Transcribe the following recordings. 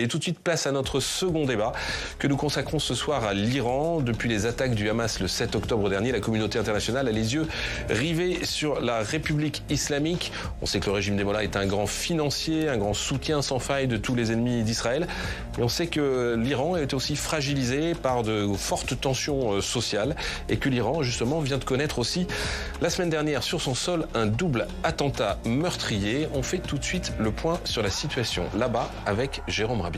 Et tout de suite, place à notre second débat que nous consacrons ce soir à l'Iran. Depuis les attaques du Hamas le 7 octobre dernier, la communauté internationale a les yeux rivés sur la République islamique. On sait que le régime des Mollahs est un grand financier, un grand soutien sans faille de tous les ennemis d'Israël. Et on sait que l'Iran est aussi fragilisé par de fortes tensions sociales et que l'Iran, justement, vient de connaître aussi, la semaine dernière, sur son sol, un double attentat meurtrier. On fait tout de suite le point sur la situation là-bas avec Jérôme Rabier.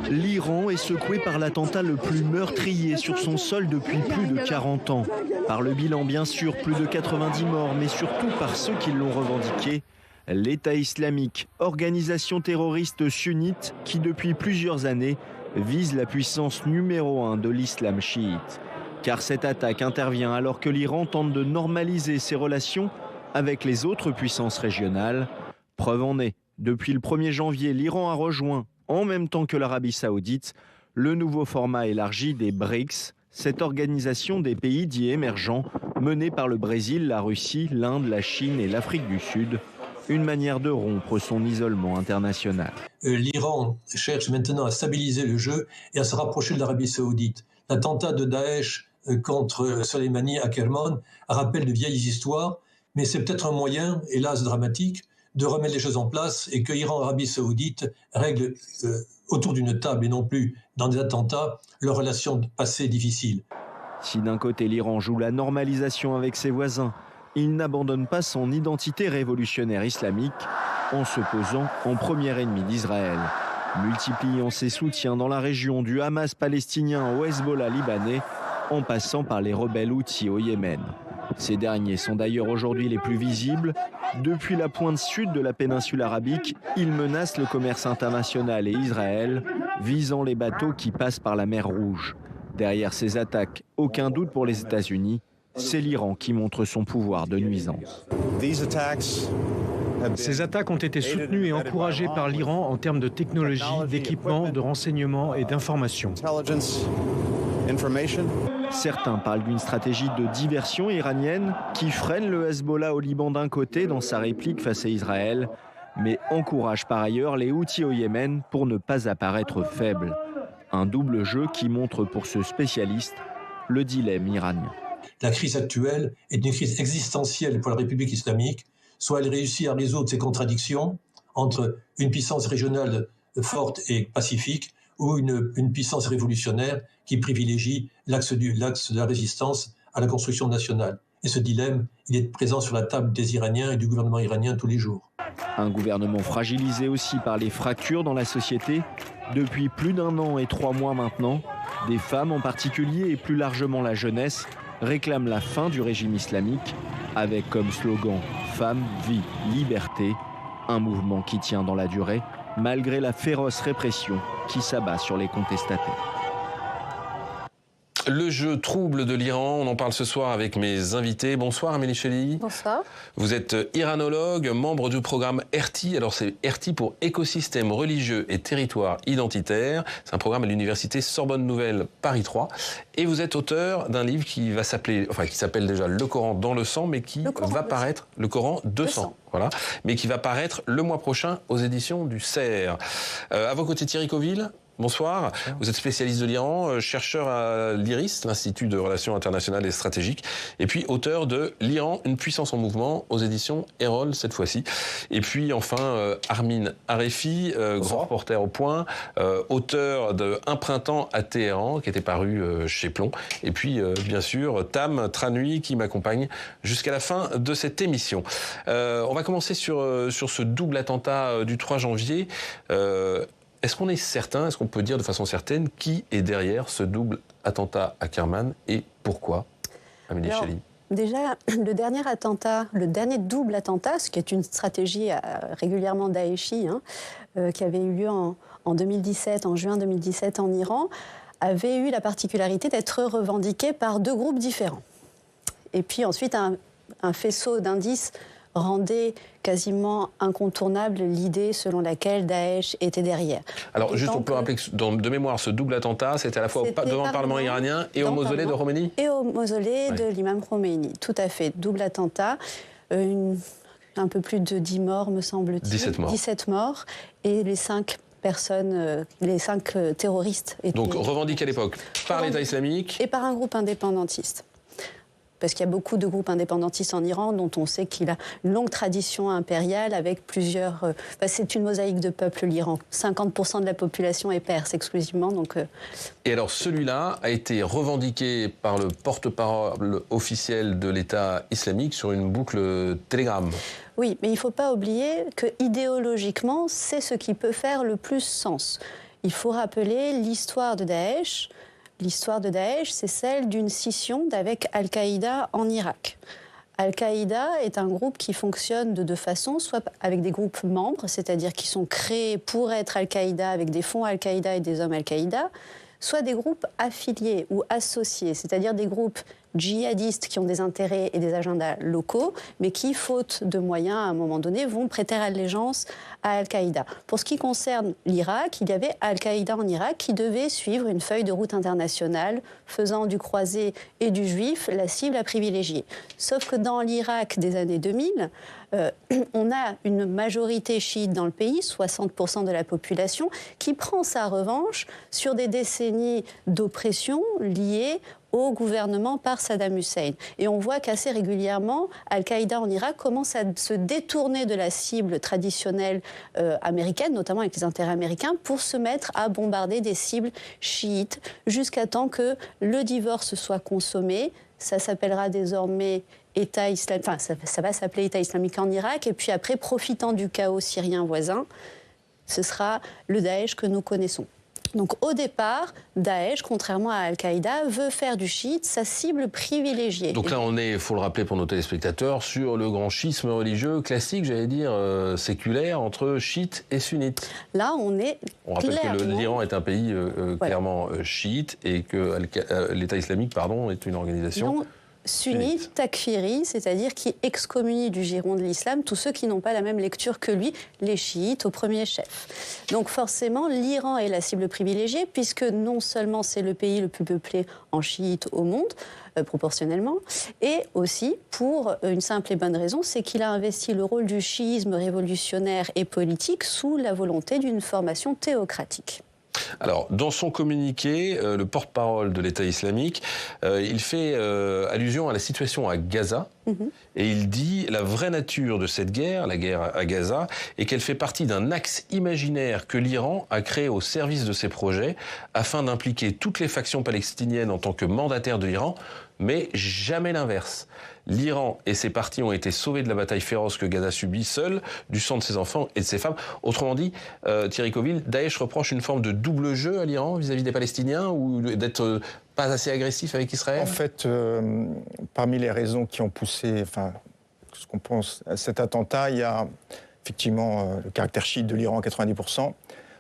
L'Iran est secoué par l'attentat le plus meurtrier sur son sol depuis plus de 40 ans. Par le bilan bien sûr, plus de 90 morts, mais surtout par ceux qui l'ont revendiqué. L'État islamique, organisation terroriste sunnite qui depuis plusieurs années vise la puissance numéro 1 de l'islam chiite. Car cette attaque intervient alors que l'Iran tente de normaliser ses relations avec les autres puissances régionales. Preuve en est, depuis le 1er janvier, l'Iran a rejoint, en même temps que l'Arabie Saoudite, le nouveau format élargi des BRICS, cette organisation des pays dits émergents menée par le Brésil, la Russie, l'Inde, la Chine et l'Afrique du Sud. Une manière de rompre son isolement international. L'Iran cherche maintenant à stabiliser le jeu et à se rapprocher de l'Arabie Saoudite. L'attentat de Daesh contre Soleimani à Kerman rappelle de vieilles histoires, mais c'est peut-être un moyen, hélas dramatique, de remettre les choses en place et que Iran et Arabie Saoudite règlent autour d'une table et non plus dans des attentats leurs relations passées difficiles. Si d'un côté l'Iran joue la normalisation avec ses voisins, il n'abandonne pas son identité révolutionnaire islamique en se posant en premier ennemi d'Israël. Multipliant ses soutiens dans la région du Hamas palestinien au Hezbollah libanais, en passant par les rebelles Houthis au Yémen. Ces derniers sont d'ailleurs aujourd'hui les plus visibles. Depuis la pointe sud de la péninsule arabique, ils menacent le commerce international et Israël, visant les bateaux qui passent par la mer Rouge. Derrière ces attaques, aucun doute pour les États-Unis, c'est l'Iran qui montre son pouvoir de nuisance. Ces attaques ont été soutenues et encouragées par l'Iran en termes de technologie, d'équipement, de renseignement et d'information. Certains parlent d'une stratégie de diversion iranienne qui freine le Hezbollah au Liban d'un côté dans sa réplique face à Israël, mais encourage par ailleurs les Houthis au Yémen pour ne pas apparaître faibles. Un double jeu qui montre pour ce spécialiste le dilemme iranien. La crise actuelle est une crise existentielle pour la République islamique. Soit elle réussit à résoudre ces contradictions entre une puissance régionale forte et pacifique ou une puissance révolutionnaire qui privilégie l'axe de la résistance à la construction nationale. Et ce dilemme, il est présent sur la table des Iraniens et du gouvernement iranien tous les jours. Un gouvernement fragilisé aussi par les fractures dans la société. Depuis plus d'1 an et 3 mois maintenant, des femmes en particulier et plus largement la jeunesse réclament la fin du régime islamique avec comme slogan « Femme, vie, liberté », un mouvement qui tient dans la durée malgré la féroce répression qui s'abat sur les contestataires. Le jeu trouble de l'Iran, on en parle ce soir avec mes invités. Bonsoir Amélie Chely. Bonsoir. Vous êtes iranologue, membre du programme ERTI. Alors c'est ERTI pour Écosystème religieux et territoire identitaire. C'est un programme à l'université Sorbonne Nouvelle Paris 3. Et vous êtes auteur d'un livre qui s'appelle déjà Le Coran dans le sang, mais qui va paraître, Le Coran 200. Voilà, mais qui va paraître le mois prochain aux éditions du CERF. À vos côtés Thierry Coville. Bonsoir, vous êtes spécialiste de l'Iran, chercheur à l'IRIS, l'Institut de Relations Internationales et Stratégiques, et puis auteur de L'Iran, une puissance en mouvement, aux éditions Erol cette fois-ci. Et puis enfin Armin Arefi, grand reporter au Point, auteur de Un printemps à Téhéran, qui était paru chez Plomb. Et puis bien sûr Tam Tranui qui m'accompagne jusqu'à la fin de cette émission. On va commencer sur ce double attentat du 3 janvier. Est-ce qu'on est certain, est-ce qu'on peut dire de façon certaine qui est derrière ce double attentat à Kerman et pourquoi, Amélie Chely? Déjà, le dernier double attentat, ce qui est une stratégie régulièrement daéchi, qui avait eu lieu en 2017, en juin 2017 en Iran, avait eu la particularité d'être revendiqué par 2 groupes différents. Et puis ensuite, un faisceau d'indices rendait quasiment incontournable l'idée selon laquelle Daesh était derrière. Alors juste, on peut rappeler que de mémoire, ce double attentat, c'était à la fois devant le Parlement iranien et au mausolée de Khomeini ? Et au mausolée de l'imam Khomeini, tout à fait. Double attentat, un peu plus de 10 morts, me semble-t-il. 17 morts. 17 morts, et les 5 personnes, les 5 terroristes étaient... Donc revendiqués à l'époque par l'État islamique. Et par un groupe indépendantiste. Parce qu'il y a beaucoup de groupes indépendantistes en Iran dont on sait qu'il a une longue tradition impériale avec plusieurs... c'est une mosaïque de peuples, l'Iran. 50% de la population est perse exclusivement. Donc, Et alors celui-là a été revendiqué par le porte-parole officiel de l'État islamique sur une boucle Telegram. Oui, mais il ne faut pas oublier que idéologiquement, c'est ce qui peut faire le plus sens. Il faut rappeler l'histoire de Daesh. L'histoire de Daesh, c'est celle d'une scission d'avec Al-Qaïda en Irak. Al-Qaïda est un groupe qui fonctionne de deux façons, soit avec des groupes membres, c'est-à-dire qui sont créés pour être Al-Qaïda avec des fonds Al-Qaïda et des hommes Al-Qaïda, soit des groupes affiliés ou associés, c'est-à-dire des groupes djihadistes qui ont des intérêts et des agendas locaux, mais qui, faute de moyens, à un moment donné, vont prêter allégeance à Al-Qaïda. Pour ce qui concerne l'Irak, il y avait Al-Qaïda en Irak qui devait suivre une feuille de route internationale faisant du croisé et du juif la cible à privilégier. Sauf que dans l'Irak des années 2000, on a une majorité chiite dans le pays, 60% de la population, qui prend sa revanche sur des décennies d'oppression liées au gouvernement par Saddam Hussein. Et on voit qu'assez régulièrement, Al-Qaïda en Irak commence à se détourner de la cible traditionnelle américaine, notamment avec les intérêts américains, pour se mettre à bombarder des cibles chiites, jusqu'à temps que le divorce soit consommé. Ça s'appellera désormais État islamique, enfin ça va s'appeler État islamique en Irak, et puis après, profitant du chaos syrien voisin, ce sera le Daesh que nous connaissons. Donc au départ, Daesh, contrairement à Al-Qaïda, veut faire du chiite sa cible privilégiée. Donc là, on est, il faut le rappeler pour nos téléspectateurs, sur le grand schisme religieux classique, j'allais dire, séculaire, entre chiites et sunnites. Là, on est On rappelle que l'Iran est un pays clairement chiite et que l'État islamique, est une organisation... Sunnite, takfiri, c'est-à-dire qui excommunie du giron de l'islam tous ceux qui n'ont pas la même lecture que lui, les chiites au premier chef. Donc forcément, l'Iran est la cible privilégiée, puisque non seulement c'est le pays le plus peuplé en chiites au monde, proportionnellement, et aussi pour une simple et bonne raison, c'est qu'il a investi le rôle du chiisme révolutionnaire et politique sous la volonté d'une formation théocratique. Alors, dans son communiqué, le porte-parole de l'État islamique, il fait allusion à la situation à Gaza, et il dit la vraie nature de cette guerre, la guerre à Gaza, est qu'elle fait partie d'un axe imaginaire que l'Iran a créé au service de ses projets, afin d'impliquer toutes les factions palestiniennes en tant que mandataires de l'Iran, mais jamais l'inverse. L'Iran et ses partis ont été sauvés de la bataille féroce que Gaza subit seul, du sang de ses enfants et de ses femmes. Autrement dit, Thierry Coville, Daesh reproche une forme de double jeu à l'Iran vis-à-vis des Palestiniens ou d'être pas assez agressif avec Israël ? En fait, parmi les raisons qui ont poussé, ce qu'on pense à cet attentat, il y a effectivement le caractère chiite de l'Iran à 90%,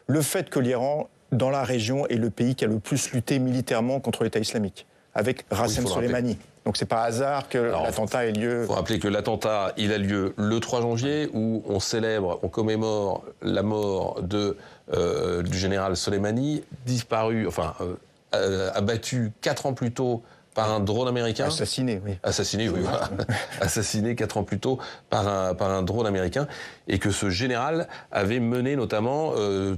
le fait que l'Iran, dans la région, est le pays qui a le plus lutté militairement contre l'État islamique, avec Rassem Soleimani. Donc c'est pas hasard que l'attentat ait lieu. Il faut rappeler que l'attentat, il a lieu le 3 janvier, où on commémore la mort du général Soleimani, disparu, abattu 4 ans plus tôt par un drone américain. Assassiné, oui. Assassiné, oui, voilà. Assassiné 4 ans plus tôt par un drone américain. Et que ce général avait mené notamment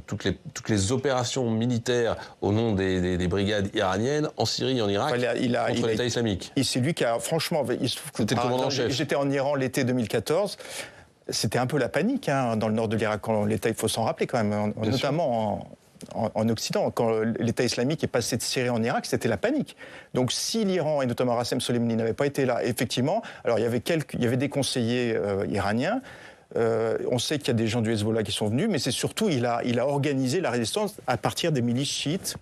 toutes les opérations militaires au nom des brigades iraniennes en Syrie et en Irak contre l'État islamique. Et c'est lui qui a, franchement, il se trouve que... C'était le commandant-chef. J'étais en Iran l'été 2014. C'était un peu la panique dans le nord de l'Irak, quand l'État, il faut s'en rappeler quand même, notamment en Occident. Quand l'État islamique est passé de Syrie en Irak, c'était la panique. Donc si l'Iran, et notamment Rassem Soleimani, n'avaient pas été là, effectivement, alors il y avait des conseillers iraniens, on sait qu'il y a des gens du Hezbollah qui sont venus, mais c'est surtout, il a organisé la résistance à partir des milices chiites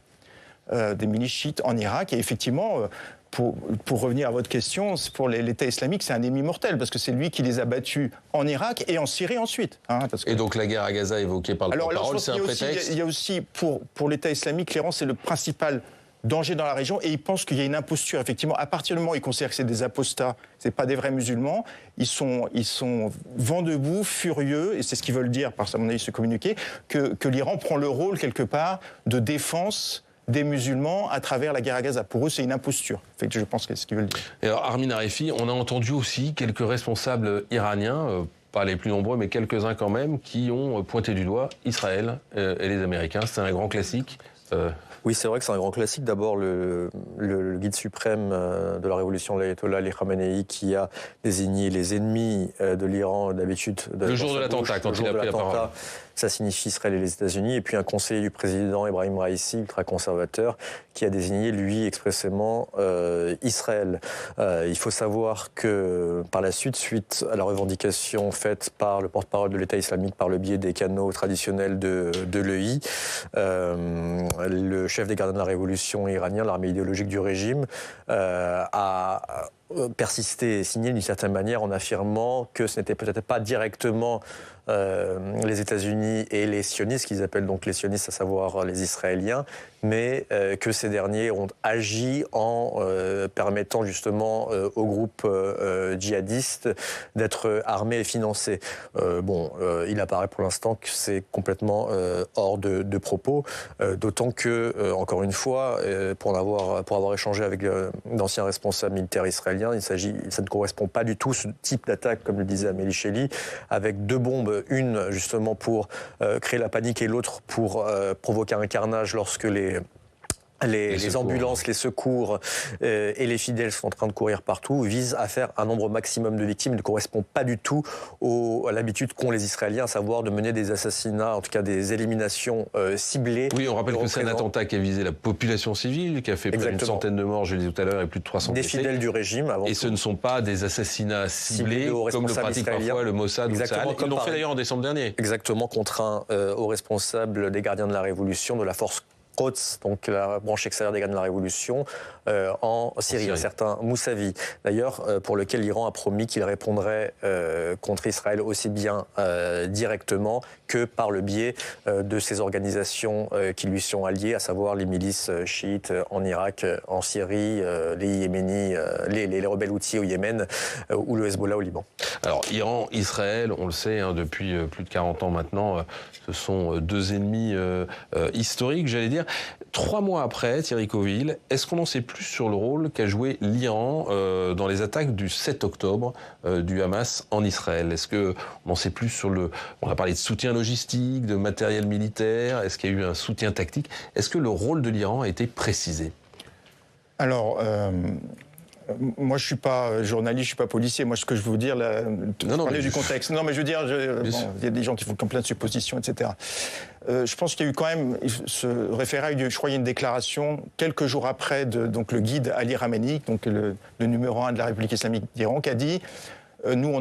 en Irak. Et effectivement, pour revenir à votre question, pour l'État islamique, c'est un ennemi mortel, parce que c'est lui qui les a battus en Irak et en Syrie ensuite. Et donc la guerre à Gaza évoquée par le porte-parole, c'est un prétexte. Il y a aussi, pour l'État islamique, l'Iran, c'est le principal danger dans la région, et ils pensent qu'il y a une imposture. Effectivement, à partir du moment où ils considèrent que c'est des apostats, c'est pas des vrais musulmans, ils sont vent debout, furieux, et c'est ce qu'ils veulent dire par, à mon avis, ce communiqué, que l'Iran prend le rôle, quelque part, de défense des musulmans à travers la guerre à Gaza. Pour eux, c'est une imposture. Fait que je pense que c'est ce qu'ils veulent dire. Et alors, Armin Arefi, on a entendu aussi quelques responsables iraniens, pas les plus nombreux, mais quelques-uns quand même, qui ont pointé du doigt Israël et les Américains. C'est un grand classique. Oui, c'est vrai que c'est un grand classique. D'abord, le guide suprême de la révolution, l'ayatollah Ali Khamenei, qui a désigné les ennemis de l'Iran d'habitude. Le jour de l'attentat, quand il a pris la parole. Ça signifie Israël et les États-Unis. Et puis un conseiller du président, Ebrahim Raïssi, ultra-conservateur, qui a désigné, lui, expressément Israël. Il faut savoir que, par la suite à la revendication faite par le porte-parole de l'État islamique par le biais des canaux traditionnels de l'EI, le chef des gardiens de la révolution iranien, l'armée idéologique du régime, a persisté et signé d'une certaine manière en affirmant que ce n'était peut-être pas directement les États-Unis et les sionistes, qu'ils appellent donc les sionistes, à savoir les Israéliens, mais que ces derniers ont agi en permettant justement aux groupes djihadistes d'être armés et financés. Il apparaît pour l'instant que c'est complètement hors de propos, d'autant que, encore une fois, pour avoir échangé avec d'anciens responsables militaires israéliens, ça ne correspond pas du tout ce type d'attaque, comme le disait Amélie Chély, avec deux bombes, une justement pour créer la panique et l'autre pour provoquer un carnage lorsque les ambulances, les secours et les fidèles sont en train de courir partout, visent à faire un nombre maximum de victimes. Il ne correspond pas du tout à l'habitude qu'ont les Israéliens, à savoir de mener des assassinats, en tout cas des éliminations ciblées. Oui, on rappelle que c'est un attentat qui a visé la population civile, qui a fait plus d'une centaine de morts, je l'ai dit tout à l'heure, et plus de 300 blessés. Des fidèles du régime, avant tout. Et ce ne sont pas des assassinats ciblés, comme le pratique parfois le Mossad ou Tsahal. Ils l'ont fait d'ailleurs en décembre dernier. Exactement, contraint aux responsables des gardiens de la Révolution, de la force Quds, donc la branche extérieure des gardiens de la Révolution, en Syrie, un certain Moussavi, d'ailleurs, pour lequel l'Iran a promis qu'il répondrait contre Israël aussi bien directement que par le biais de ces organisations qui lui sont alliées, à savoir les milices chiites en Irak, en Syrie, les Yéménis, les rebelles houthis au Yémen ou le Hezbollah au Liban. Alors, Iran, Israël, on le sait, depuis plus de 40 ans maintenant, ce sont deux ennemis historiques, j'allais dire. 3 mois après, Thierry Coville, est-ce qu'on en sait plus sur le rôle qu'a joué l'Iran dans les attaques du 7 octobre du Hamas en Israël? Est-ce qu'on en sait plus sur on a parlé de soutien logistique, de matériel militaire, est-ce qu'il y a eu un soutien tactique? Est-ce que le rôle de l'Iran a été précisé? Alors, moi, je ne suis pas journaliste, je ne suis pas policier. Moi, ce que je veux vous dire, parler du contexte. Non, mais je veux dire, il y a des gens qui font plein de suppositions, etc. Je pense qu'il y a eu quand même, ce référé, je crois, il y a une déclaration quelques jours après donc le guide Ali Khamenei, donc le numéro 1 de la République islamique d'Iran, qui a dit nous,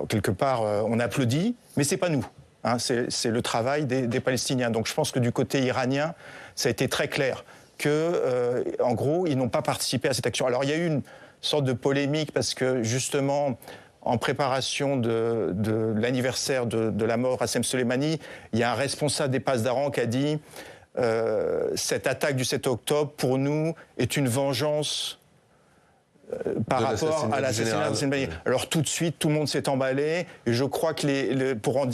quelque part, on applaudit, mais c'est pas nous. Hein, c'est le travail des Palestiniens. Donc, je pense que du côté iranien, ça a été très clair que, en gros, ils n'ont pas participé à cette action. Alors, il y a eu une sorte de polémique parce que, justement, en préparation de l'anniversaire de la mort de Qassem Soleimani, il y a un responsable des passes d'Aran qui a dit cette attaque du 7 octobre, pour nous, est une vengeance par rapport à l'assassinat de Soleimani. Alors tout de suite, tout le monde s'est emballé. Et je crois que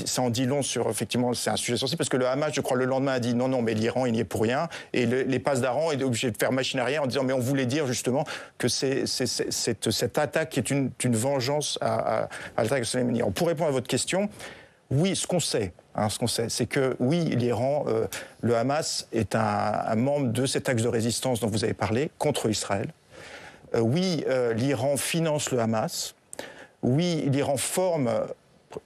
ça en dit long sur, effectivement, c'est un sujet sensible, parce que le Hamas, je crois, le lendemain a dit non, mais l'Iran, il n'y est pour rien. Et les passes d'Aran étaient obligés de faire machine arrière en disant, mais on voulait dire justement que cette attaque est une vengeance à l'attaque de Soleimani. Alors, pour répondre à votre question, oui, ce qu'on sait, c'est que oui, l'Iran, le Hamas est un membre de cet axe de résistance dont vous avez parlé contre Israël. Oui, l'Iran finance le Hamas. Oui, l'Iran forme,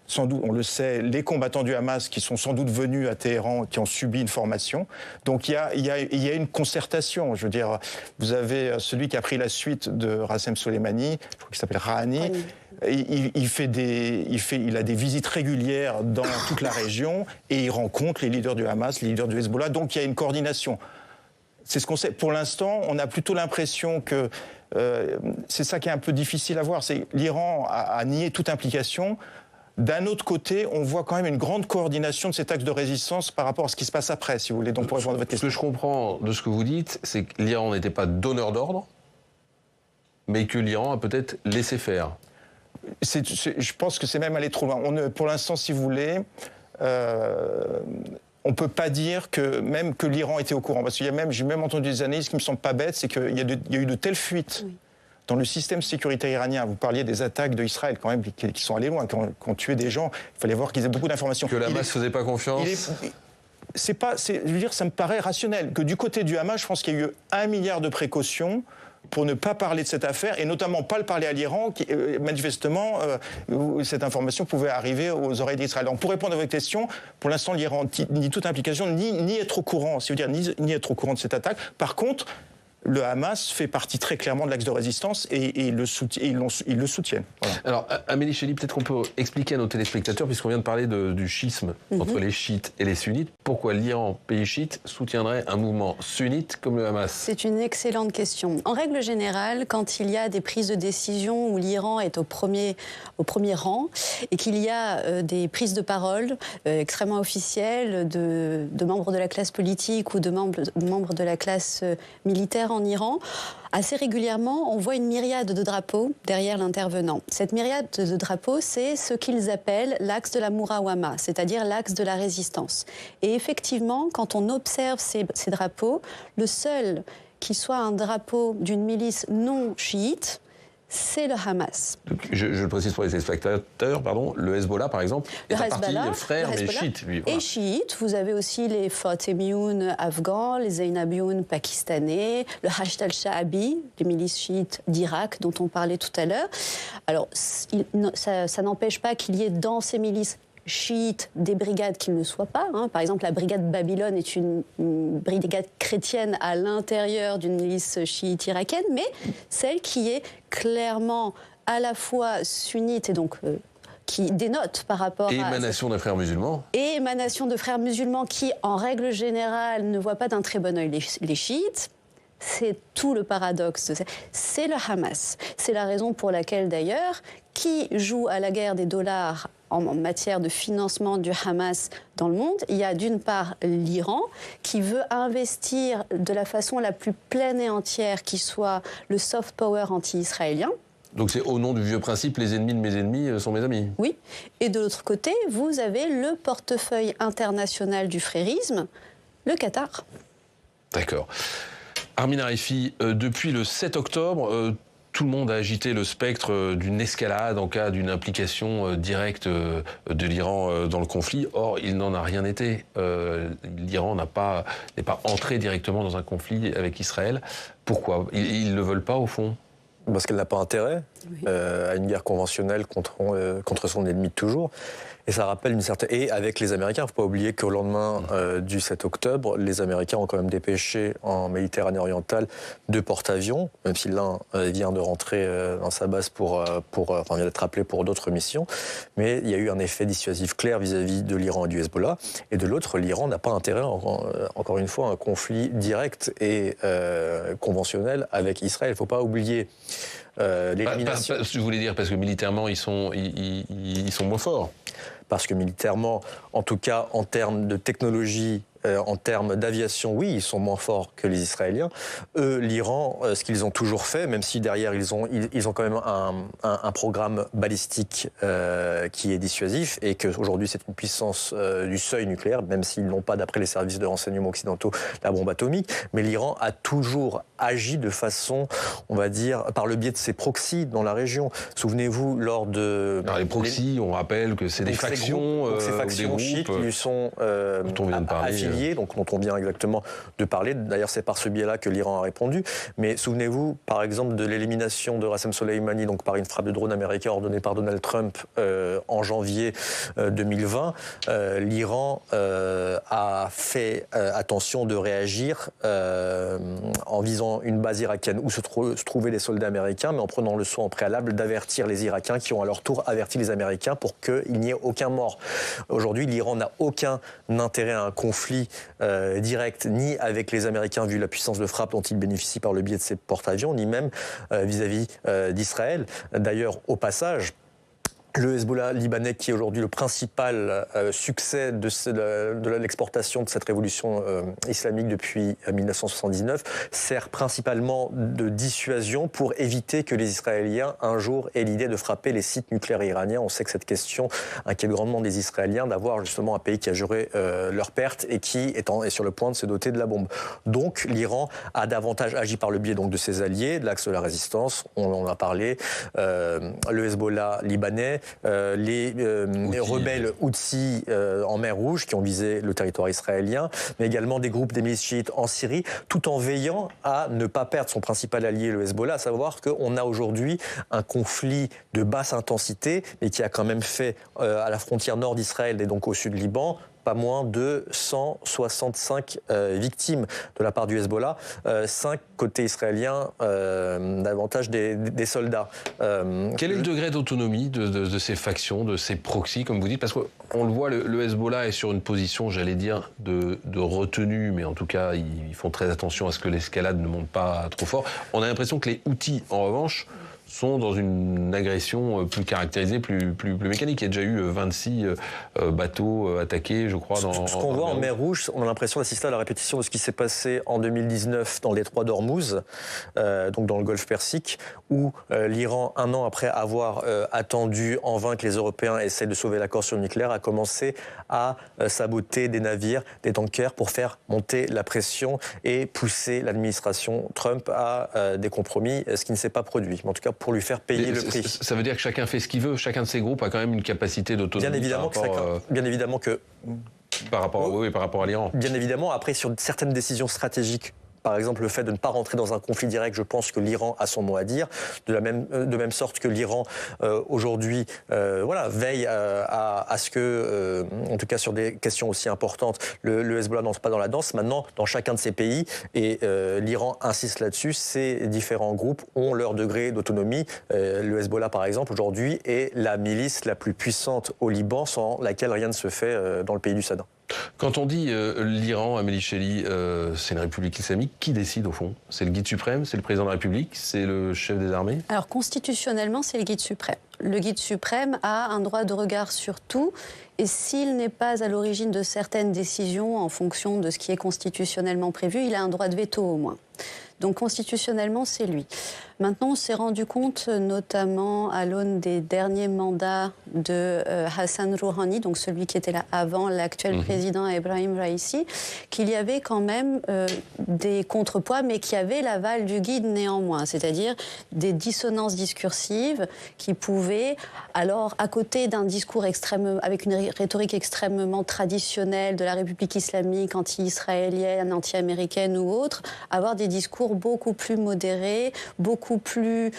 sans doute, on le sait, les combattants du Hamas qui sont sans doute venus à Téhéran, qui ont subi une formation. Donc il y a une concertation. Je veux dire, vous avez celui qui a pris la suite de Qassem Soleimani, je crois qu'il s'appelle Rouhani. Oui. Il a des visites régulières dans toute la région et il rencontre les leaders du Hamas, les leaders du Hezbollah. Donc il y a une coordination. C'est ce qu'on sait. Pour l'instant, on a plutôt l'impression que c'est ça qui est un peu difficile à voir. C'est l'Iran a nié toute implication. D'un autre côté, on voit quand même une grande coordination de cet axe de résistance par rapport à ce qui se passe après, si vous voulez. Donc, pour répondre à votre question. Ce que je comprends de ce que vous dites, c'est que l'Iran n'était pas donneur d'ordre, mais que l'Iran a peut-être laissé faire. Je pense que c'est même aller trop loin. Pour l'instant, si vous voulez, on ne peut pas dire que l'Iran était au courant. Parce qu'il y a j'ai même entendu des analyses qui ne me semblent pas bêtes, c'est qu'il y a eu de telles fuites dans le système sécuritaire iranien. Vous parliez des attaques d'Israël, quand même, qui sont allées loin, qui ont tué des gens. Il fallait voir qu'ils aient beaucoup d'informations. Que le Hamas ne faisait pas confiance. Je veux dire, ça me paraît rationnel. Que du côté du Hamas, je pense qu'il y a eu 1 milliard de précautions pour ne pas parler de cette affaire, et notamment pas le parler à l'Iran, qui, manifestement, cette information pouvait arriver aux oreilles d'Israël. Donc, pour répondre à votre question, pour l'instant, l'Iran nie toute implication, ni être au courant, ni être au courant de cette attaque. Par contre, le Hamas fait partie très clairement de l'axe de résistance et ils le soutiennent. Voilà. Alors, Amélie Chély, peut-être qu'on peut expliquer à nos téléspectateurs, puisqu'on vient de parler du schisme entre les chiites et les sunnites, pourquoi l'Iran, pays chiite, soutiendrait un mouvement sunnite comme le Hamas? C'est une excellente question. En règle générale, quand il y a des prises de décision où l'Iran est au premier rang et qu'il y a des prises de parole extrêmement officielles de membres de la classe politique ou de membres de la classe militaire en Iran, assez régulièrement, on voit une myriade de drapeaux derrière l'intervenant. Cette myriade de drapeaux, c'est ce qu'ils appellent l'axe de la Murawama, c'est-à-dire l'axe de la résistance. Et effectivement, quand on observe ces drapeaux, le seul qui soit un drapeau d'une milice non chiite, c'est le Hamas. Donc, je le précise pour les téléspectateurs, le Hezbollah, par exemple, est un parti frère, mais chiite. Lui, voilà. Et chiite, vous avez aussi les Fatemiyun afghans, les Zainabiyun pakistanais, le Hashd al-Sha'abi, les milices chiites d'Irak, dont on parlait tout à l'heure. Alors, ça n'empêche pas qu'il y ait dans ces milices chiites des brigades qui ne le soient pas. Par exemple, la brigade Babylone est une brigade chrétienne à l'intérieur d'une milice chiite irakienne, mais celle qui est clairement à la fois sunnite et donc qui dénote par rapport à... Et émanation d'un frère musulman. Et émanation de frères musulmans qui, en règle générale, ne voient pas d'un très bon œil les chiites. C'est tout le paradoxe. C'est le Hamas. C'est la raison pour laquelle, d'ailleurs, qui joue à la guerre des dollars en matière de financement du Hamas dans le monde, il y a d'une part l'Iran qui veut investir de la façon la plus pleine et entière qui soit le soft power anti-israélien. Donc c'est au nom du vieux principe, les ennemis de mes ennemis sont mes amis. Oui. Et de l'autre côté, vous avez le portefeuille international du frérisme, le Qatar. D'accord. Armin Arifi, depuis le 7 octobre, tout le monde a agité le spectre d'une escalade en cas d'une implication directe de l'Iran dans le conflit. Or, il n'en a rien été. L'Iran n'est pas entré directement dans un conflit avec Israël. Pourquoi? Ils ne le veulent pas, au fond? Parce qu'elle n'a pas intérêt à une guerre conventionnelle contre son ennemi de toujours. Et ça rappelle une certaine... Et avec les Américains, il ne faut pas oublier qu'au lendemain du 7 octobre, les Américains ont quand même dépêché en Méditerranée orientale 2 porte-avions, même si l'un vient de rentrer dans sa base vient d'être appelé pour d'autres missions. Mais il y a eu un effet dissuasif clair vis-à-vis de l'Iran et du Hezbollah. Et de l'autre, l'Iran n'a pas intérêt, encore une fois, à un conflit direct et conventionnel avec Israël. Il ne faut pas oublier l'élimination... Je voulais dire, parce que militairement, ils sont moins forts. Parce que militairement, en tout cas en termes de technologie, en termes d'aviation, oui, ils sont moins forts que les Israéliens. Eux, l'Iran, ce qu'ils ont toujours fait, même si derrière ils ont quand même un programme balistique qui est dissuasif et qu'aujourd'hui c'est une puissance du seuil nucléaire, même s'ils n'ont pas, d'après les services de renseignement occidentaux, la bombe atomique. Mais l'Iran a toujours agi de façon, on va dire, par le biais de ses proxys dans la région. Souvenez-vous, lors de... Alors les proxys, on rappelle que c'est des factions, ces factions chiites qui lui sont affiliées, donc dont on vient exactement de parler. D'ailleurs, c'est par ce biais-là que l'Iran a répondu. Mais souvenez-vous, par exemple, de l'élimination de Rassem Soleimani, donc par une frappe de drone américain ordonnée par Donald Trump en janvier 2020. L'Iran a fait attention de réagir en visant une base irakienne où se trouvaient les soldats américains, mais en prenant le soin en préalable d'avertir les Irakiens qui ont à leur tour averti les Américains pour qu'il n'y ait aucun mort. Aujourd'hui, l'Iran n'a aucun intérêt à un conflit direct, ni avec les Américains, vu la puissance de frappe dont ils bénéficient par le biais de ces porte-avions, ni même vis-à-vis d'Israël. D'ailleurs, au passage, Le Hezbollah libanais, qui est aujourd'hui le principal succès de l'exportation de cette révolution islamique depuis 1979, sert principalement de dissuasion pour éviter que les Israéliens, un jour, aient l'idée de frapper les sites nucléaires iraniens. On sait que cette question inquiète grandement des Israéliens, d'avoir justement un pays qui a juré leur perte et qui est sur le point de se doter de la bombe. Donc l'Iran a davantage agi par le biais donc, de ses alliés, de l'axe de la résistance, on en a parlé, le Hezbollah libanais, les rebelles Houthis en mer Rouge qui ont visé le territoire israélien, mais également des groupes des milices chiites en Syrie, tout en veillant à ne pas perdre son principal allié, le Hezbollah, à savoir qu'on a aujourd'hui un conflit de basse intensité, mais qui a quand même fait à la frontière nord d'Israël et donc au sud du Liban, pas moins de 165 victimes de la part du Hezbollah, 5 côté israélien, davantage des soldats. Quel est le degré d'autonomie de ces factions, de ces proxys, comme vous dites? Parce qu'on le voit, le Hezbollah est sur une position, j'allais dire, de retenue, mais en tout cas, ils font très attention à ce que l'escalade ne monte pas trop fort. On a l'impression que les Houthis, en revanche, sont dans une agression plus caractérisée, plus mécanique. Il y a déjà eu 26 bateaux attaqués, je crois. Ce qu'on voit en mer Rouge, on a l'impression d'assister à la répétition de ce qui s'est passé en 2019 dans le détroit d'Ormuz, donc dans le Golfe Persique, où l'Iran, un an après avoir attendu en vain que les Européens essaient de sauver l'accord sur le nucléaire, a commencé à saboter des navires, des tankers pour faire monter la pression et pousser l'administration Trump à des compromis, ce qui ne s'est pas produit. Mais en tout cas, pour lui faire payer le prix. Ça veut dire que chacun fait ce qu'il veut. Chacun de ces groupes a quand même une capacité d'autonomie. Bien évidemment que par rapport à l'Iran. Bien évidemment. Après, sur certaines décisions stratégiques, par exemple, le fait de ne pas rentrer dans un conflit direct, je pense que l'Iran a son mot à dire. De même sorte que l'Iran, aujourd'hui, veille à ce que, en tout cas sur des questions aussi importantes, le Hezbollah n'entre pas dans la danse. Maintenant, dans chacun de ces pays, et l'Iran insiste là-dessus, ces différents groupes ont leur degré d'autonomie. Le Hezbollah, par exemple, aujourd'hui, est la milice la plus puissante au Liban, sans laquelle rien ne se fait dans le pays du Saddam. Quand on dit l'Iran, Amélie Chély, c'est une république islamique, qui décide au fond? C'est le guide suprême, c'est le président de la République, c'est le chef des armées? Alors constitutionnellement, c'est le guide suprême. Le guide suprême a un droit de regard sur tout, et s'il n'est pas à l'origine de certaines décisions en fonction de ce qui est constitutionnellement prévu, il a un droit de veto au moins. Donc constitutionnellement, c'est lui. Maintenant, on s'est rendu compte, notamment à l'aune des derniers mandats de Hassan Rouhani, donc celui qui était là avant l'actuel président Ebrahim Raïssi, qu'il y avait quand même des contrepoids, mais qui avaient l'aval du guide néanmoins, c'est-à-dire des dissonances discursives qui pouvaient, alors à côté d'un discours avec une rhétorique extrêmement traditionnelle de la République islamique, anti-israélienne, anti-américaine ou autre, avoir des discours beaucoup plus modérés, beaucoup plus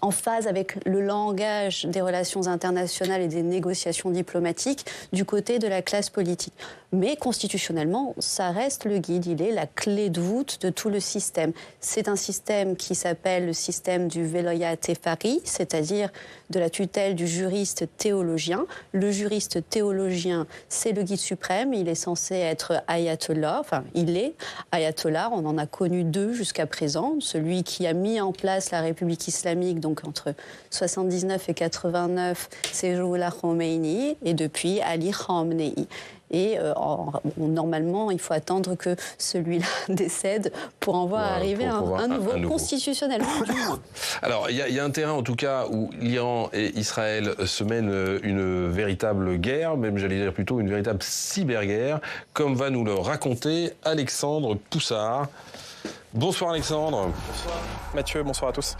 en phase avec le langage des relations internationales et des négociations diplomatiques du côté de la classe politique. Mais constitutionnellement, ça reste le guide, il est la clé de voûte de tout le système. C'est un système qui s'appelle le système du Velayat Faqih, c'est-à-dire de la tutelle du juriste théologien. Le juriste théologien, c'est le guide suprême, il est censé être ayatollah, enfin il est ayatollah, on en a connu 2 jusqu'à présent, celui qui a mis en place la République islamique, donc entre 79 et 89, c'est Rouhollah Khomeini, et depuis Ali Khamenei. Et normalement, il faut attendre que celui-là décède pour en voir arriver un nouveau, constitutionnellement. Alors, il y a un terrain, en tout cas, où l'Iran et Israël se mènent une véritable guerre, même j'allais dire plutôt une véritable cyberguerre, comme va nous le raconter Alexandre Poussard. Bonsoir Alexandre. Bonsoir Mathieu, bonsoir à tous.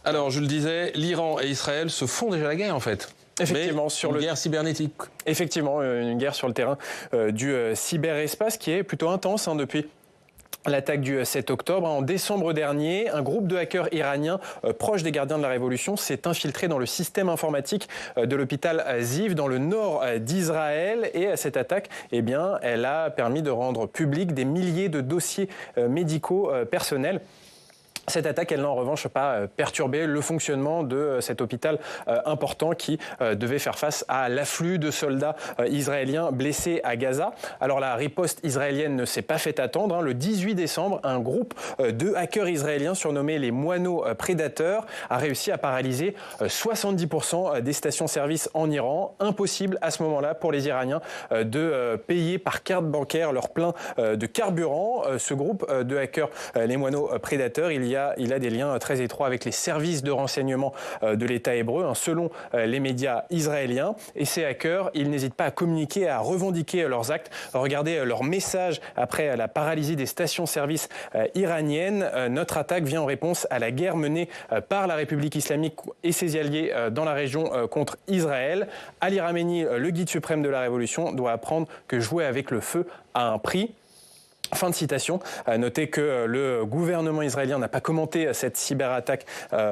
Alors, je le disais, l'Iran et Israël se font déjà la guerre, en fait. Effectivement, une guerre cybernétique. Effectivement, une guerre sur le terrain du cyberespace qui est plutôt intense depuis l'attaque du 7 octobre. En décembre dernier, un groupe de hackers iraniens proches des gardiens de la Révolution s'est infiltré dans le système informatique de l'hôpital Ziv dans le nord d'Israël. Et cette attaque, elle a permis de rendre public des milliers de dossiers médicaux personnels Cette attaque, elle n'a en revanche pas perturbé le fonctionnement de cet hôpital important qui devait faire face à l'afflux de soldats israéliens blessés à Gaza. Alors la riposte israélienne ne s'est pas fait attendre. Le 18 décembre, un groupe de hackers israéliens surnommés les moineaux prédateurs a réussi à paralyser 70% des stations-service en Iran. Impossible à ce moment-là pour les Iraniens de payer par carte bancaire leur plein de carburant. Ce groupe de hackers, les moineaux prédateurs, il a des liens très étroits avec les services de renseignement de l'État hébreu, selon les médias israéliens. Et ces hackers, ils n'hésitent pas à communiquer, à revendiquer leurs actes. Regardez leur message après la paralysie des stations-service iraniennes. Notre attaque vient en réponse à la guerre menée par la République islamique et ses alliés dans la région contre Israël. Ali Khamenei, le guide suprême de la révolution, doit apprendre que jouer avec le feu a un prix. Fin de citation. Notez que le gouvernement israélien n'a pas commenté cette cyberattaque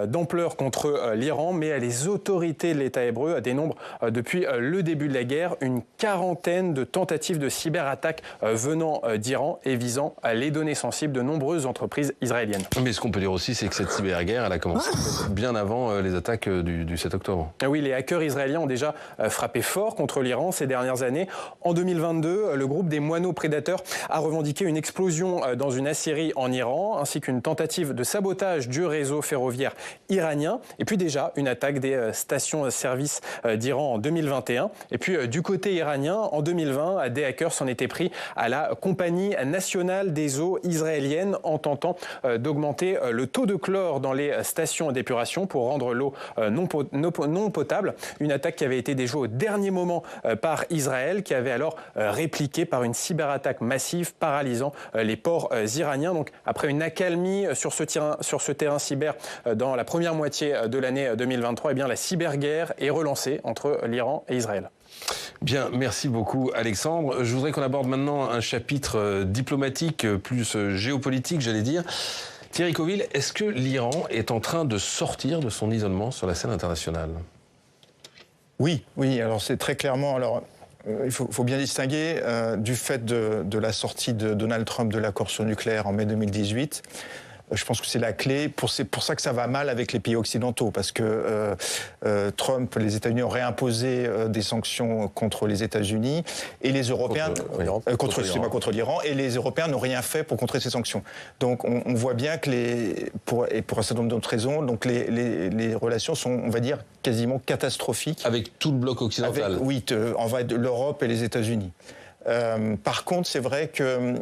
d'ampleur contre l'Iran, mais les autorités de l'État hébreu dénombrent depuis le début de la guerre une quarantaine de tentatives de cyberattaques venant d'Iran et visant les données sensibles de nombreuses entreprises israéliennes. Mais ce qu'on peut dire aussi, c'est que cette cyberguerre, elle a commencé bien avant les attaques du 7 octobre. Oui, les hackers israéliens ont déjà frappé fort contre l'Iran ces dernières années. En 2022, le groupe des moineaux prédateurs a revendiqué une explosion dans une aciérie en Iran, ainsi qu'une tentative de sabotage du réseau ferroviaire iranien, et puis déjà une attaque des stations-service d'Iran en 2021. Et puis du côté iranien, en 2020, des hackers s'en étaient pris à la Compagnie nationale des eaux israéliennes en tentant d'augmenter le taux de chlore dans les stations d'épuration pour rendre l'eau non potable. Une attaque qui avait été déjouée au dernier moment par Israël, qui avait alors répliqué par une cyberattaque massive paralysant les ports iraniens. Donc, après une accalmie sur ce terrain cyber dans la première moitié de l'année 2023, eh bien, la cyberguerre est relancée entre l'Iran et Israël. Bien, merci beaucoup Alexandre. Je voudrais qu'on aborde maintenant un chapitre diplomatique, plus géopolitique, j'allais dire. Thierry Coville, est-ce que l'Iran est en train de sortir de son isolement sur la scène internationale ? Oui, alors c'est très clairement... Il faut bien distinguer du fait de la sortie de Donald Trump de l'accord sur le nucléaire en mai 2018. Je pense que c'est la clé. C'est pour ça que ça va mal avec les pays occidentaux, parce que Trump, les États-Unis ont réimposé des sanctions contre les États-Unis et les Européens contre l'Iran, et les Européens n'ont rien fait pour contrer ces sanctions. Donc on voit bien que pour un certain nombre d'autres raisons, donc les relations sont, on va dire, quasiment catastrophiques avec tout le bloc occidental. De l'Europe et les États-Unis. Par contre, c'est vrai que,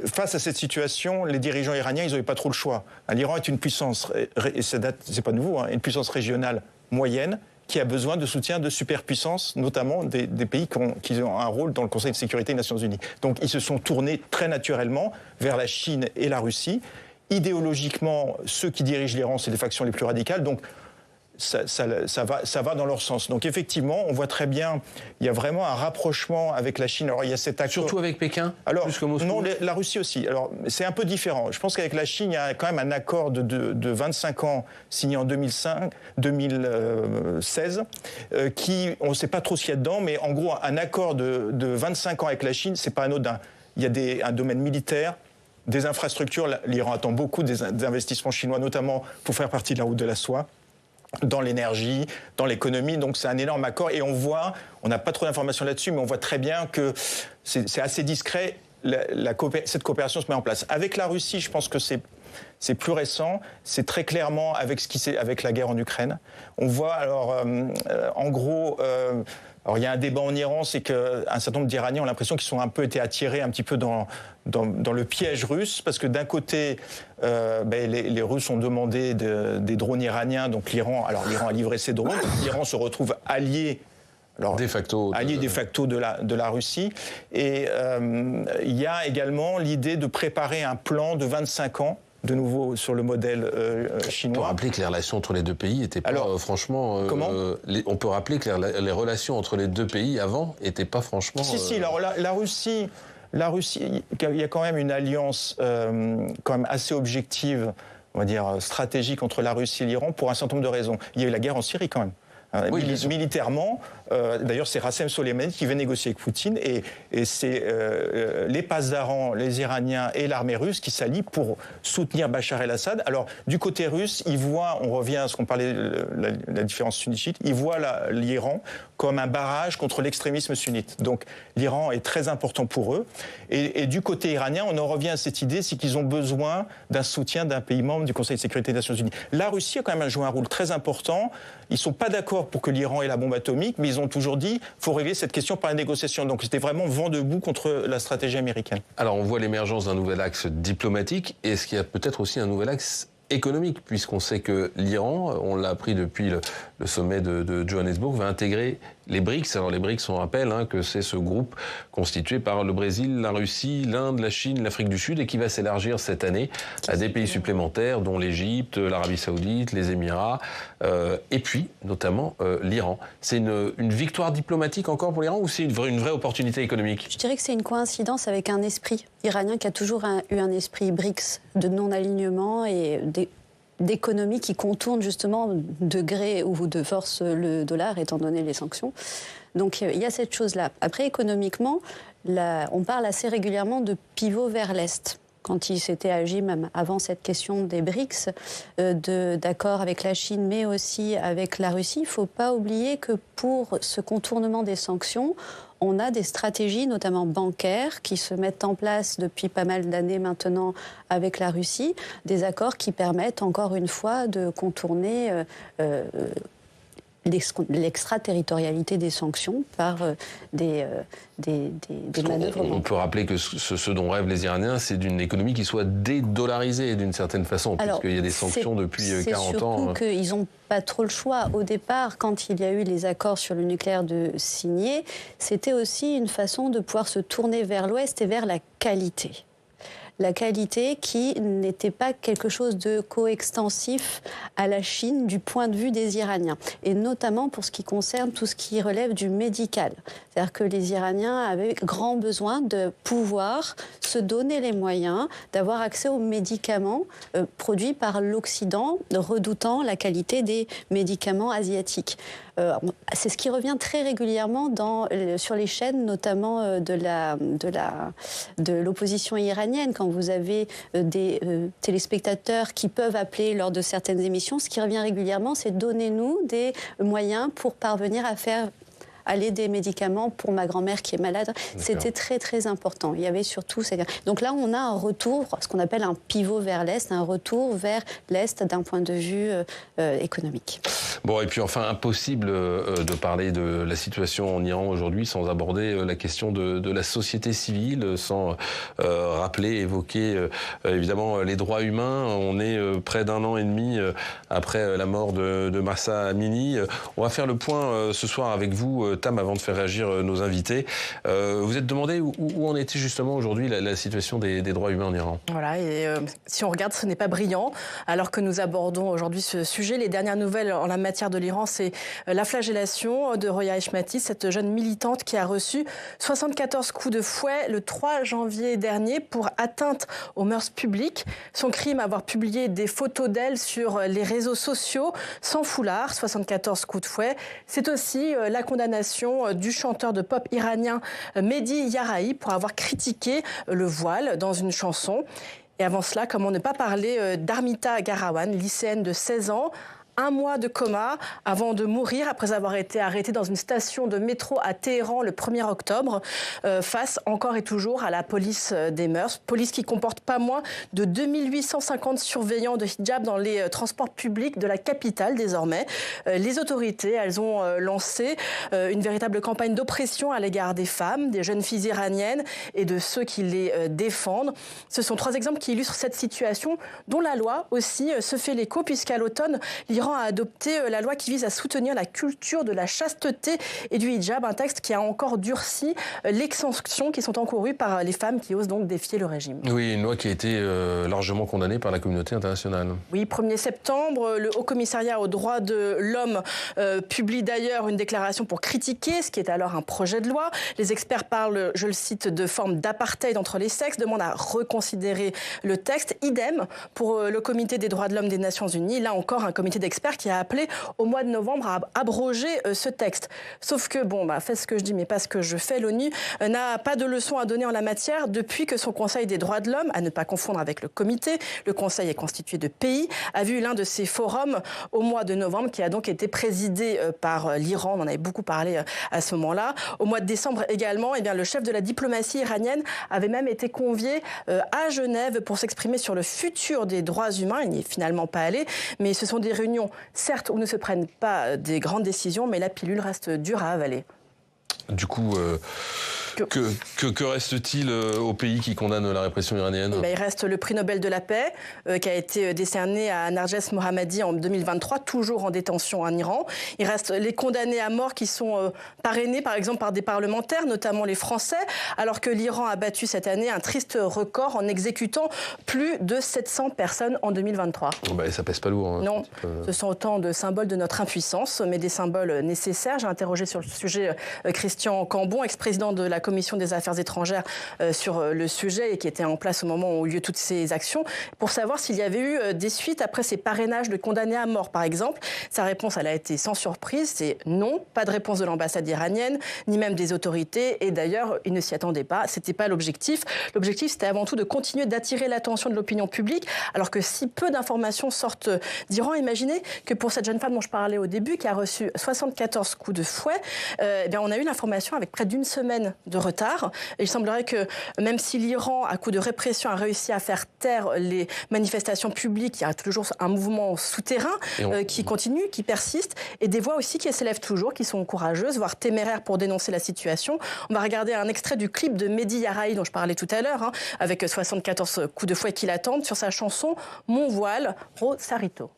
face à cette situation, les dirigeants iraniens, ils n'avaient pas trop le choix. L'Iran est une puissance, et c'est pas nouveau, une puissance régionale moyenne qui a besoin de soutien de superpuissances, notamment des pays qui ont un rôle dans le Conseil de sécurité des Nations Unies. Donc, ils se sont tournés très naturellement vers la Chine et la Russie. Idéologiquement, ceux qui dirigent l'Iran, c'est les factions les plus radicales. Donc, ça va dans leur sens. Donc effectivement, on voit très bien, il y a vraiment un rapprochement avec la Chine. Alors il y a cet accord... Surtout avec Pékin, plus que Moscou. Non, la Russie aussi. Alors c'est un peu différent. Je pense qu'avec la Chine, il y a quand même un accord de 25 ans signé en 2016, qui, on ne sait pas trop ce qu'il y a dedans, mais en gros, un accord de 25 ans avec la Chine, c'est pas anodin. Il y a un domaine militaire, des infrastructures. L'Iran attend beaucoup des investissements chinois, notamment pour faire partie de la route de la soie, dans l'énergie, dans l'économie. Donc c'est un énorme accord. Et on n'a pas trop d'informations là-dessus, mais on voit très bien que c'est assez discret. Cette coopération se met en place. Avec la Russie, je pense que c'est plus récent. C'est très clairement avec la guerre en Ukraine. On voit en gros... Alors il y a un débat en Iran, c'est qu'un certain nombre d'Iraniens ont l'impression qu'ils ont un peu été attirés un petit peu dans le piège russe, parce que d'un côté, les Russes ont demandé des drones iraniens, donc l'Iran a livré ses drones, l'Iran se retrouve allié. De facto de la Russie. Et il y a également l'idée de préparer un plan de 25 ans, de nouveau sur le modèle chinois. On peut rappeler que les relations entre les deux pays n'étaient pas franchement... on peut rappeler que les relations entre les deux pays avant n'étaient pas franchement... Si, alors la Russie, il y a quand même une alliance quand même assez objective, on va dire stratégique entre la Russie et l'Iran pour un certain nombre de raisons. Il y a eu la guerre en Syrie quand même. Militairement, D'ailleurs, c'est Rassem Soleimani qui veut négocier avec Poutine et c'est les Pasdaran, les Iraniens et l'armée russe qui s'allient pour soutenir Bachar el-Assad. Alors, du côté russe, ils voient, on revient à ce qu'on parlait, la différence sunnite, ils voient l'Iran comme un barrage contre l'extrémisme sunnite. Donc, l'Iran est très important pour eux. Et du côté iranien, on en revient à cette idée, c'est qu'ils ont besoin d'un soutien d'un pays membre du Conseil de sécurité des Nations Unies. La Russie a quand même joué un rôle très important. Ils ne sont pas d'accord pour que l'Iran ait la bombe atomique, mais ils ont toujours dit qu'il faut régler cette question par la négociation. Donc c'était vraiment vent debout contre la stratégie américaine. Alors on voit l'émergence d'un nouvel axe diplomatique. Est-ce qu'il y a peut-être aussi un nouvel axe économique, puisqu'on sait que l'Iran, on l'a appris depuis le sommet de Johannesburg, va intégrer les BRICS. Alors les BRICS, on rappelle que c'est ce groupe constitué par le Brésil, la Russie, l'Inde, la Chine, l'Afrique du Sud, et qui va s'élargir cette année à des pays supplémentaires, dont l'Égypte, l'Arabie Saoudite, les Émirats, et puis notamment l'Iran. C'est une victoire diplomatique encore pour l'Iran, ou c'est une vraie opportunité économique? Je dirais que c'est une coïncidence avec un esprit iranien qui a toujours eu un esprit BRICS de non-alignement et d'économie qui contourne justement de gré ou de force le dollar, étant donné les sanctions. Donc il y a cette chose-là. Après, économiquement, on parle assez régulièrement de pivot vers l'Est. Quand il s'était agi, même avant cette question des BRICS, d'accord avec la Chine, mais aussi avec la Russie, il ne faut pas oublier que pour ce contournement des sanctions, on a des stratégies, notamment bancaires, qui se mettent en place depuis pas mal d'années maintenant avec la Russie, des accords qui permettent, encore une fois, de contourner l'extraterritorialité des sanctions par des manœuvres. On peut rappeler que ce dont rêvent les Iraniens, c'est d'une économie qui soit dédollarisée d'une certaine façon, puisqu'il y a des sanctions depuis 40 ans. C'est surtout qu'ils n'ont pas trop le choix. Au départ, quand il y a eu les accords sur le nucléaire de signer, c'était aussi une façon de pouvoir se tourner vers l'Ouest et vers la qualité. La qualité qui n'était pas quelque chose de coextensif à la Chine du point de vue des Iraniens. Et notamment pour ce qui concerne tout ce qui relève du médical. C'est-à-dire que les Iraniens avaient grand besoin de pouvoir se donner les moyens d'avoir accès aux médicaments produits par l'Occident, redoutant la qualité des médicaments asiatiques. C'est ce qui revient très régulièrement sur les chaînes, notamment de l'opposition iranienne. Quand vous avez des téléspectateurs qui peuvent appeler lors de certaines émissions, ce qui revient régulièrement, c'est donnez-nous des moyens pour parvenir à faire aller des médicaments pour ma grand-mère qui est malade. C'était très, très important. Il y avait surtout... Donc là, on a un retour, ce qu'on appelle un pivot vers l'Est, un retour vers l'Est d'un point de vue économique. Bon, et puis enfin, impossible de parler de la situation en Iran aujourd'hui sans aborder la question de la société civile, sans rappeler, évoquer évidemment les droits humains. On est près d'un an et demi après la mort de Mahsa Amini. On va faire le point ce soir avec vous, Tam, avant de faire réagir nos invités. Vous êtes demandé où en était justement aujourd'hui la situation des droits humains en Iran. Voilà, et si on regarde, ce n'est pas brillant. Alors que nous abordons aujourd'hui ce sujet, les dernières nouvelles en la matière de l'Iran, c'est la flagellation de Roya Heshmati, cette jeune militante qui a reçu 74 coups de fouet le 3 janvier dernier pour atteinte aux mœurs publiques. Son crime, avoir publié des photos d'elle sur les réseaux sociaux sans foulard, 74 coups de fouet. C'est aussi la condamnation du chanteur de pop iranien Mehdi Yarahi pour avoir critiqué le voile dans une chanson. Et avant cela, comment ne pas parler d'Armita Garawan, lycéenne de 16 ans, 1 mois de coma avant de mourir après avoir été arrêtée dans une station de métro à Téhéran le 1er octobre face encore et toujours à la police des mœurs. Police qui comporte pas moins de 2850 surveillants de hijab dans les transports publics de la capitale désormais. Les autorités, elles ont lancé une véritable campagne d'oppression à l'égard des femmes, des jeunes filles iraniennes et de ceux qui les défendent. Ce sont 3 exemples qui illustrent cette situation dont la loi aussi se fait l'écho puisqu'à l'automne, l'Iran a adopté la loi qui vise à soutenir la culture de la chasteté et du hijab, un texte qui a encore durci les sanctions qui sont encourues par les femmes qui osent donc défier le régime. Oui, une loi qui a été largement condamnée par la communauté internationale. Oui, 1er septembre, le Haut Commissariat aux droits de l'homme publie d'ailleurs une déclaration pour critiquer ce qui est alors un projet de loi. Les experts parlent, je le cite, de forme d'apartheid entre les sexes, demandent à reconsidérer le texte. Idem pour le Comité des droits de l'homme des Nations Unies. Là encore, un comité d'experts experts qui a appelé au mois de novembre à abroger ce texte. Sauf que, faites ce que je dis, mais pas ce que je fais, l'ONU n'a pas de leçon à donner en la matière depuis que son Conseil des droits de l'homme, à ne pas confondre avec le comité, le Conseil est constitué de pays, a vu l'un de ces forums au mois de novembre qui a donc été présidé par l'Iran, on en avait beaucoup parlé à ce moment-là. Au mois de décembre également, le chef de la diplomatie iranienne avait même été convié à Genève pour s'exprimer sur le futur des droits humains. Il n'y est finalement pas allé, mais ce sont des réunions, certes, où ne se prennent pas des grandes décisions, mais la pilule reste dure à avaler. Du coup, que reste-t-il aux pays qui condamnent la répression iranienne ? Il reste le prix Nobel de la paix qui a été décerné à Narges Mohammadi en 2023, toujours en détention en Iran. Il reste les condamnés à mort qui sont parrainés par exemple par des parlementaires, notamment les Français, alors que l'Iran a battu cette année un triste record en exécutant plus de 700 personnes en 2023. Ça pèse pas lourd. Hein, non, ce sont autant de symboles de notre impuissance, mais des symboles nécessaires. J'ai interrogé sur le sujet Christian Cambon, ex-président de la Commission des Affaires étrangères sur le sujet et qui était en place au moment où ont eu lieu toutes ces actions, pour savoir s'il y avait eu des suites après ces parrainages de condamnés à mort, par exemple. Sa réponse, elle a été sans surprise, c'est non, pas de réponse de l'ambassade iranienne, ni même des autorités, et d'ailleurs, ils ne s'y attendaient pas, c'était pas l'objectif. L'objectif, c'était avant tout de continuer d'attirer l'attention de l'opinion publique, alors que si peu d'informations sortent d'Iran, imaginez que pour cette jeune femme dont je parlais au début, qui a reçu 74 coups de fouet, on a eu l'information avec près d'une semaine de retard. Et il semblerait que même si l'Iran, à coup de répression, a réussi à faire taire les manifestations publiques, il y a toujours un mouvement souterrain qui continue, qui persiste, et des voix aussi qui s'élèvent toujours, qui sont courageuses, voire téméraires pour dénoncer la situation. On va regarder un extrait du clip de Mehdi Yarahi, dont je parlais tout à l'heure, avec 74 coups de fouet qui l'attendent, sur sa chanson « Mon voile, Rosarito ».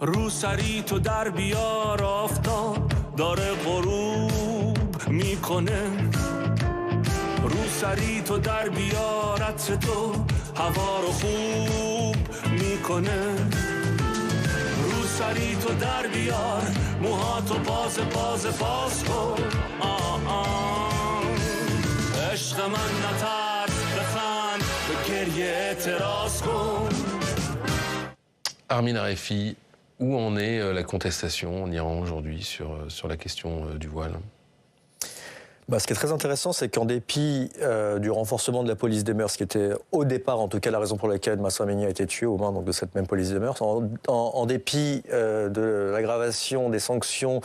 روسریتو در بیار آفتاب داره غروب میکنه روسریتو در بیار عطر تو هوا رو خوب میکنه روسریتو در بیار موهاتو باز کن عشق من نترس بخند به گریه اعتراض کن. Armin Arefi, où en est la contestation en Iran aujourd'hui sur la question du voile ? Ce qui est très intéressant, c'est qu'en dépit du renforcement de la police des mœurs, qui était au départ, en tout cas, la raison pour laquelle Mahsa Amini a été tué aux mains de cette même police des mœurs, en dépit de l'aggravation des sanctions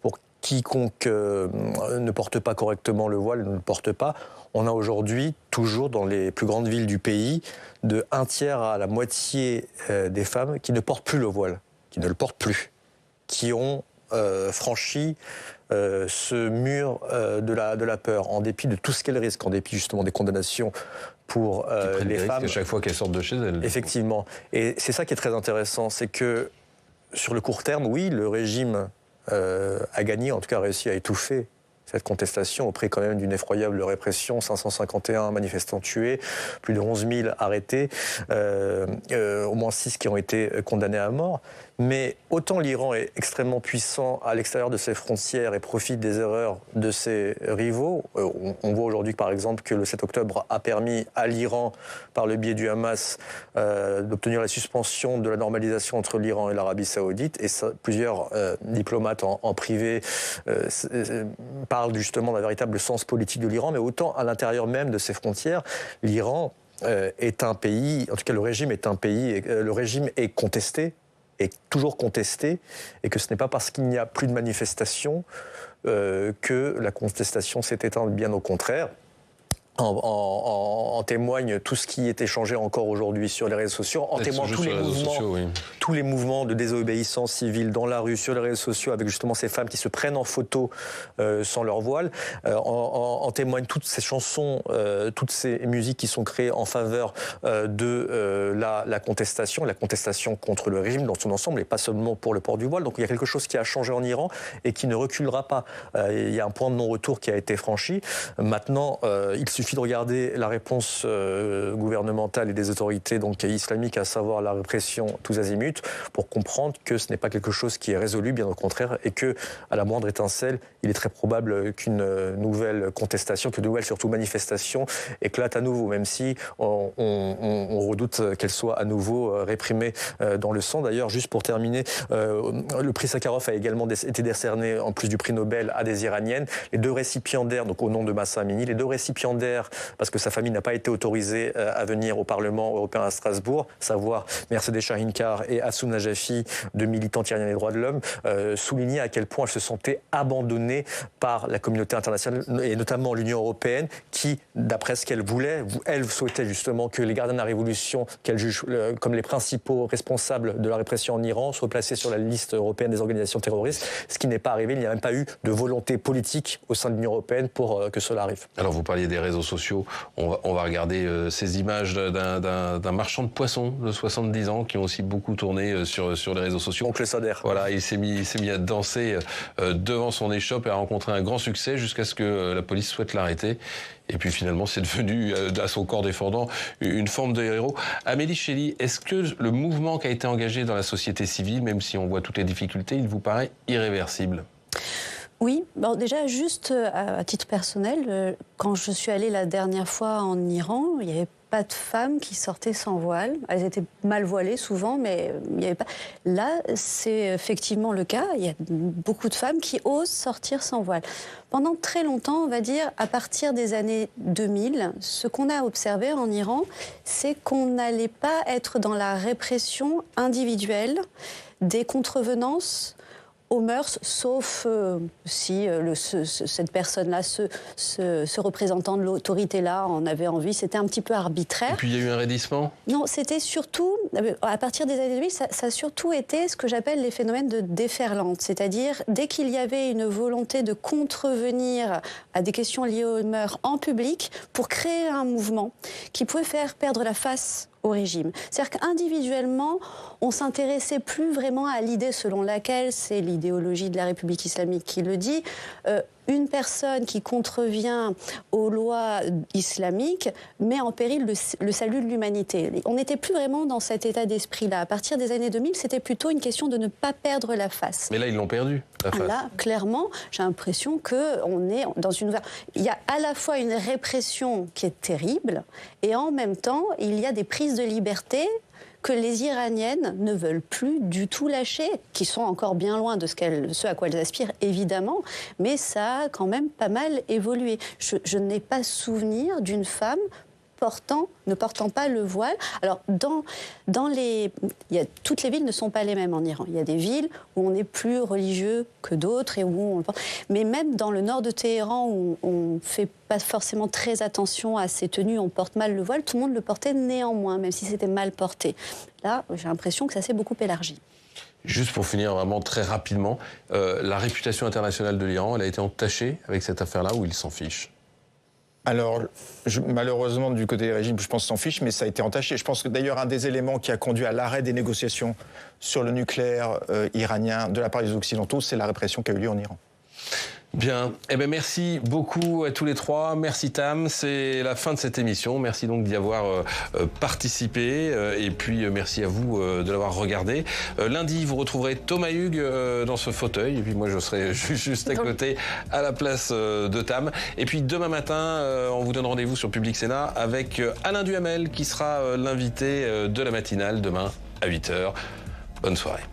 pour quiconque ne porte pas correctement le voile, ne le porte pas, on a aujourd'hui, toujours dans les plus grandes villes du pays, de 1/3 à la moitié des femmes qui ne portent plus le voile, qui ne le portent plus, qui ont franchi ce mur de la peur, en dépit de tout ce qu'elles risquent, en dépit justement des condamnations pour les femmes. À chaque fois qu'elles sortent de chez elles. Effectivement. Et c'est ça qui est très intéressant, c'est que sur le court terme, oui, le régime a gagné, en tout cas a réussi à étouffer cette contestation auprès quand même d'une effroyable répression, 551 manifestants tués, plus de 11 000 arrêtés, au moins 6 qui ont été condamnés à mort. Mais autant l'Iran est extrêmement puissant à l'extérieur de ses frontières et profite des erreurs de ses rivaux. On voit aujourd'hui par exemple que le 7 octobre a permis à l'Iran, par le biais du Hamas, d'obtenir la suspension de la normalisation entre l'Iran et l'Arabie saoudite. Et ça, plusieurs diplomates en privé parlent justement d'un véritable sens politique de l'Iran. Mais autant à l'intérieur même de ses frontières, l'Iran est un pays, en tout cas le régime est un pays, le régime est contesté, est toujours contesté, et que ce n'est pas parce qu'il n'y a plus de manifestations que la contestation s'est éteinte, bien au contraire. En témoigne tout ce qui est échangé encore aujourd'hui sur les réseaux sociaux, en témoigne tous les mouvements de désobéissance civile dans la rue, sur les réseaux sociaux, avec justement ces femmes qui se prennent en photo sans leur voile. En témoignent toutes ces chansons, toutes ces musiques qui sont créées en faveur de la contestation contre le régime dans son ensemble, et pas seulement pour le port du voile. Donc il y a quelque chose qui a changé en Iran et qui ne reculera pas. Il y a un point de non-retour qui a été franchi. Maintenant, il suffit suffit de regarder la réponse gouvernementale et des autorités donc islamiques, à savoir la répression tous azimuts, pour comprendre que ce n'est pas quelque chose qui est résolu, bien au contraire, et que à la moindre étincelle, il est très probable qu'une nouvelle contestation, qu'une nouvelle surtout manifestation éclate à nouveau, même si on redoute qu'elle soit à nouveau réprimée dans le sang. D'ailleurs, juste pour terminer, le prix Sakharov a également été décerné, en plus du prix Nobel, à des Iraniennes. Les deux récipiendaires, donc au nom de Mahsa Amini, les deux récipiendaires, parce que sa famille n'a pas été autorisée à venir au Parlement européen à Strasbourg, savoir Mercedes Shahinkar et Hassoun Najafi, deux militantes iraniennes des droits de l'homme, souligner à quel point elles se sentaient abandonnées par la communauté internationale, et notamment l'Union européenne, qui, d'après ce qu'elle voulait, elle souhaitait justement que les gardiens de la révolution, qu'elle juge comme les principaux responsables de la répression en Iran, soient placés sur la liste européenne des organisations terroristes, ce qui n'est pas arrivé. Il n'y a même pas eu de volonté politique au sein de l'Union européenne pour que cela arrive. Alors vous parliez des réseaux sociaux, on va regarder ces images d'un marchand de poissons de 70 ans qui ont aussi beaucoup tourné sur les réseaux sociaux. Oncle Sader. Voilà, il s'est mis à danser devant son échoppe et a rencontré un grand succès jusqu'à ce que la police souhaite l'arrêter. Et puis finalement, c'est devenu, à son corps défendant, une forme de héros. Amélie Chély, est-ce que le mouvement qui a été engagé dans la société civile, même si on voit toutes les difficultés, il vous paraît irréversible ? Oui, bon, déjà juste à titre personnel, quand je suis allée la dernière fois en Iran, il n'y avait pas de femmes qui sortaient sans voile. Elles étaient mal voilées souvent, mais il n'y avait pas. Là, c'est effectivement le cas. Il y a beaucoup de femmes qui osent sortir sans voile. Pendant très longtemps, on va dire, à partir des années 2000, ce qu'on a observé en Iran, c'est qu'on n'allait pas être dans la répression individuelle des contrevenances aux mœurs, sauf si cette personne-là, ce représentant de l'autorité-là en avait envie. C'était un petit peu arbitraire. Et puis il y a eu un raidissement ? Non, c'était surtout, à partir des années 2000, ça a surtout été ce que j'appelle les phénomènes de déferlante. C'est-à-dire, dès qu'il y avait une volonté de contrevenir à des questions liées aux mœurs en public, pour créer un mouvement qui pouvait faire perdre la face au régime. C'est-à-dire qu'individuellement, on s'intéressait plus vraiment à l'idée selon laquelle, c'est l'idéologie de la République islamique qui le dit, une personne qui contrevient aux lois islamiques met en péril le salut de l'humanité. On n'était plus vraiment dans cet état d'esprit-là. À partir des années 2000, c'était plutôt une question de ne pas perdre la face. Mais là, ils l'ont perdu, la face. Là, clairement, j'ai l'impression qu'on est dans une... Il y a à la fois une répression qui est terrible, et en même temps, il y a des prises de liberté que les Iraniennes ne veulent plus du tout lâcher, qui sont encore bien loin de ce à quoi elles aspirent, évidemment, mais ça a quand même pas mal évolué. Je n'ai pas souvenir d'une femme ne portant pas le voile. Alors, toutes les villes ne sont pas les mêmes en Iran. Il y a des villes où on est plus religieux que d'autres et où on le porte. Mais même dans le nord de Téhéran, où on ne fait pas forcément très attention à ces tenues, on porte mal le voile, tout le monde le portait néanmoins, même si c'était mal porté. Là, j'ai l'impression que ça s'est beaucoup élargi. Juste pour finir vraiment très rapidement, la réputation internationale de l'Iran, elle a été entachée avec cette affaire-là où ils s'en fichent. Alors, malheureusement, du côté des régimes, je pense qu'ils s'en fichent, mais ça a été entaché. Je pense que d'ailleurs, un des éléments qui a conduit à l'arrêt des négociations sur le nucléaire iranien de la part des Occidentaux, c'est la répression qui a eu lieu en Iran. Bien, merci beaucoup à tous les trois. Merci Tam, c'est la fin de cette émission. Merci donc d'y avoir participé et puis merci à vous de l'avoir regardé. Lundi, vous retrouverez Thomas Hugues dans ce fauteuil et puis moi je serai juste à côté à la place de Tam. Et puis demain matin, on vous donne rendez-vous sur Public Sénat avec Alain Duhamel qui sera l'invité de la matinale demain à 8h. Bonne soirée.